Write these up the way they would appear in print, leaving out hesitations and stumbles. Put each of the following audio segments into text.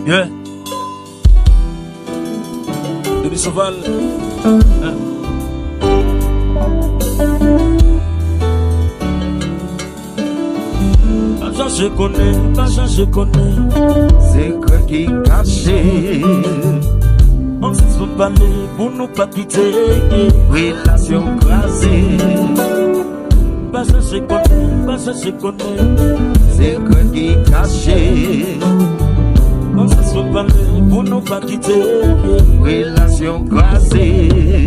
Yeah. Denis Saval. Je connais, pas ça je connais. C'est quoi qui caché? On se sont parlé pour nous pas quitter. Relation croisée. Pas ça je connais, pas ça je connais. C'est quoi qui caché? On se sont parlé pour nous pas quitter. Relation croisée.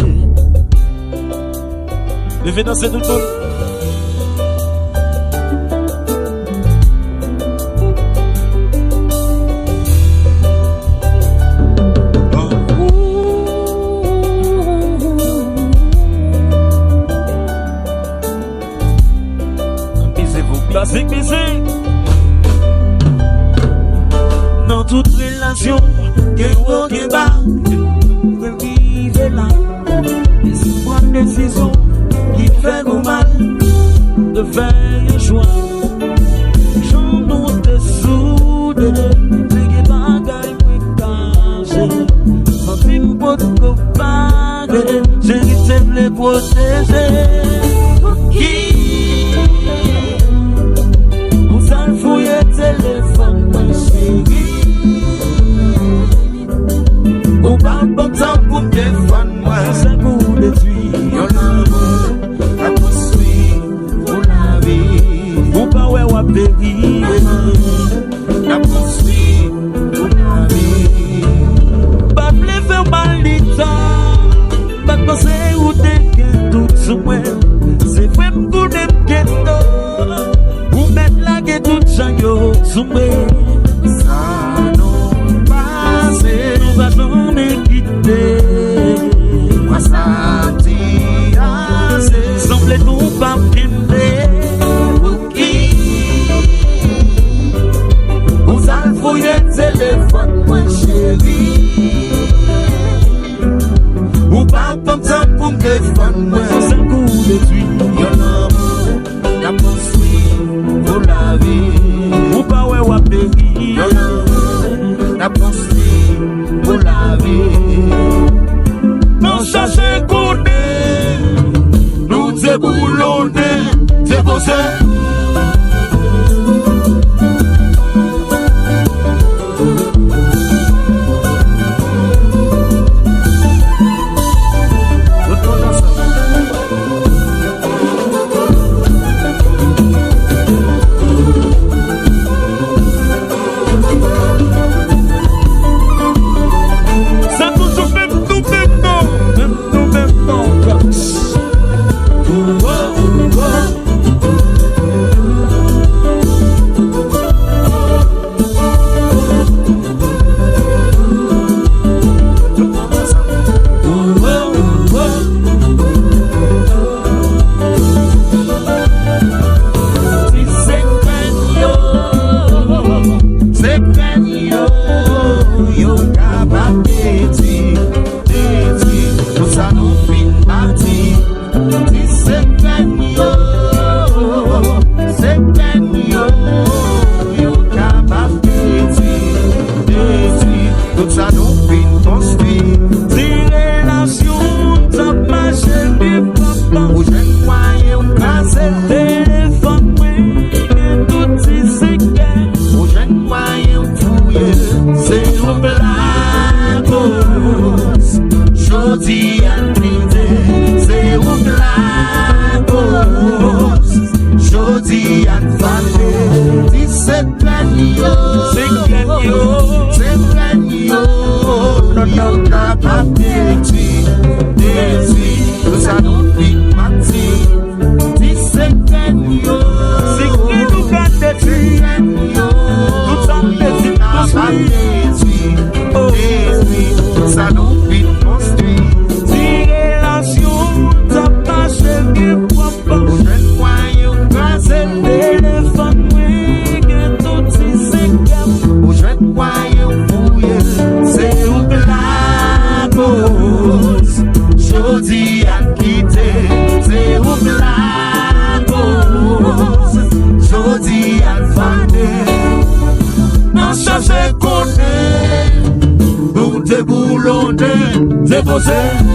Levez danser tout le monde. Classique musique. Dans toute relation, que haut, que bas, vivre là. Et si prendre une décision qui fait nous mal, de faire un choix. J'en nous te soude, c'est que bagaille pour cacher. Sans film pour te comparer, j'ai été les protéger. Fouille téléphone, mon chéri. Ou pas bon temps pour me défendre, moi. C'est un coup de tuile. Yon l'amour, la poursuite pour la vie. Ou pas ouais, ou péri. La poursuite pour la vie. Pas me faire mal d'état. Pas penser où t'es que tout sous moi. C'est vrai que vous n'aimez que que tout change soumé. Ça nous passe, nous va jamais quitter. Moi ça dit assez, semble nous pas quitter. Pour qui vous allez fouiller téléphone, moi chéri. Ou pas comme ça pour me défendre, moi. C'est un coup de tuile. Yon l'amour, la poursuite pour la vie. Ou pas ouais ou péri. La poursuite pour la vie. Non chercher connaît, nous déboulonner, déposer. Téléphone, oui, que tout si c'est déposé.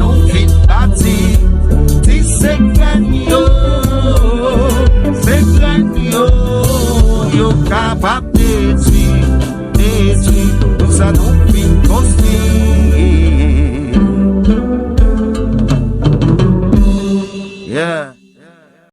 nous vite bâti, si c'est gagné, yo capable de détruire, tout ça nous vite construire. Yeah.